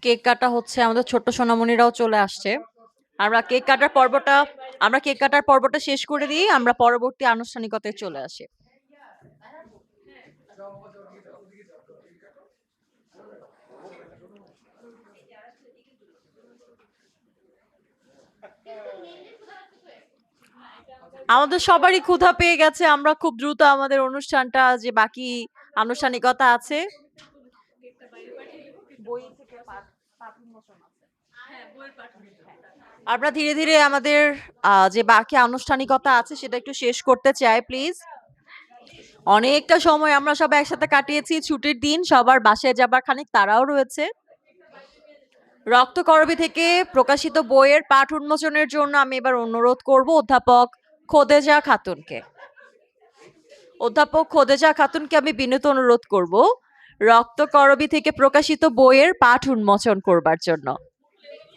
Cake কাটা হচ্ছে, আমাদের ছোট্ট সোনামণিরাও চলে আসছে। আমরা কেক কাটার পর্বটা আমরা কেক কাটার পর্বটা শেষ করে দিয়ে আমরা পরবর্তী আনুষ্ঠানিকতায় চলে আসি। আমাদের সবারই ক্ষুধা পেয়ে গেছে, আমরা খুব দ্রুত আমাদের অনুষ্ঠানটা যে বাকি আনুষ্ঠানিকতা আছে আমরা ধীরে ধীরে আমাদের যে বাকি আনুষ্ঠানিকতা আছে সেটা একটু শেষ করতে চাই প্লিজ। অনেকটা সময় আমরা সব একসাথে কাটিয়েছি, ছুটির দিন, সবার বাসায় যাবার খানিক তাড়াও রয়েছে। রক্তকরবী থেকে প্রকাশিত বইয়ের পাঠ উন্মোচনের জন্য আমি এবার অনুরোধ করব অধ্যাপক খোদেজা খাতুনকে। অধ্যাপক খোদেজা খাতুনকে আমি বিনীত অনুরোধ করব রক্তকরবী থেকে প্রকাশিত বইয়ের পাঠ উন্মোচন করবার জন্য।